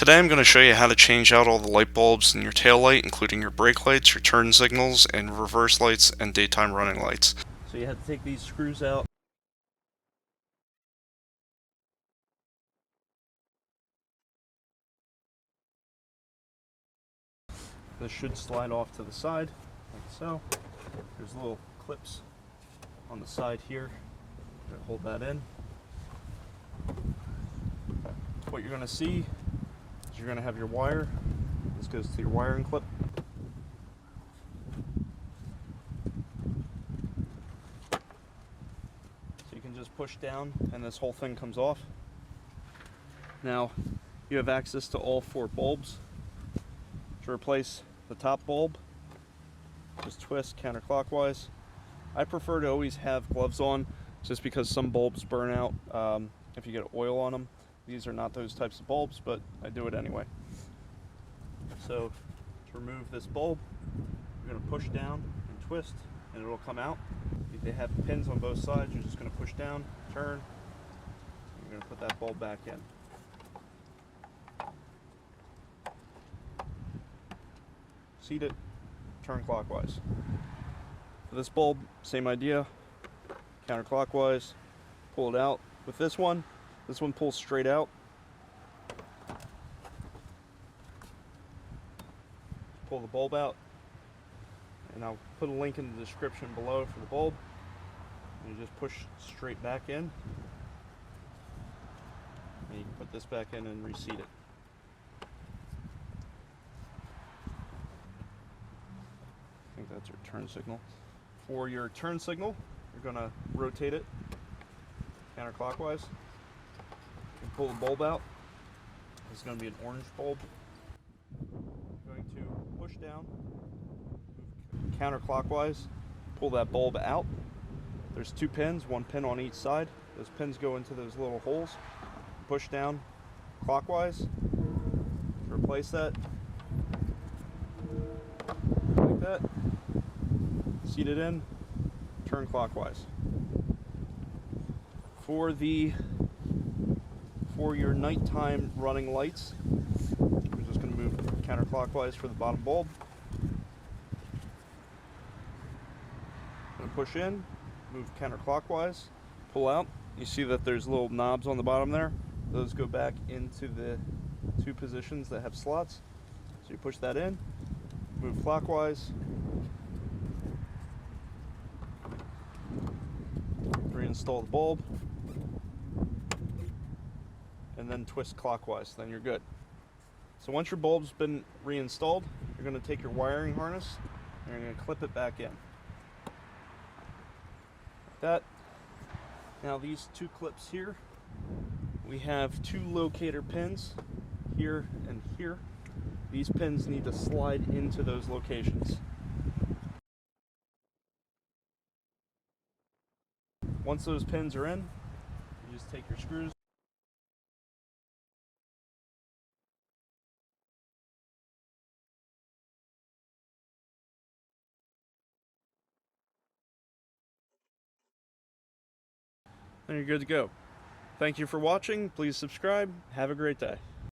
Today I'm going to show you how to change out all the light bulbs in your tail light, including your brake lights, your turn signals, and reverse lights and daytime running lights. So you have to take these screws out. This should slide off to the side, like so. There's little clips on the side here that hold that in. What you're going to see is you're going to have your wire. This goes to your wiring clip. So you can just push down and this whole thing comes off. Now you have access to all 4 bulbs. To replace the top bulb, just twist counterclockwise. I prefer to always have gloves on just because some bulbs burn out if you get oil on them. These are not those types of bulbs, but I do it anyway. So to remove this bulb, you're going to push down and twist and it'll come out. They have pins on both sides. You're just going to push down, turn, and you're going to put that bulb back in. Seat it, turn clockwise. For this bulb, same idea, counterclockwise, pull it out. With this one pulls straight out. Pull the bulb out, and I'll put a link in the description below for the bulb. And you just push straight back in, and you can put this back in and reseat it. I think that's your turn signal. For your turn signal, you're going to rotate it counterclockwise and pull the bulb out. It's going to be an orange bulb. You're going to push down, move counterclockwise, pull that bulb out. There's 2 pins, 1 pin on each side. Those pins go into those little holes. Push down clockwise to replace that. Like that. Seat it in, turn clockwise. For your nighttime running lights, we're just going to move counterclockwise for the bottom bulb. Going to push in, move counterclockwise, pull out. You see that there's little knobs on the bottom there. Those go back into the 2 positions that have slots. So you push that in, move clockwise, reinstall the bulb, and then twist clockwise, then you're good. So once your bulb's been reinstalled, you're going to take your wiring harness and you're going to clip it back in. Like that. Now these 2 clips here, we have 2 locator pins here and here. These pins need to slide into those locations. Once those pins are in, you just take your screws. And you're good to go. Thank you for watching. Please subscribe. Have a great day.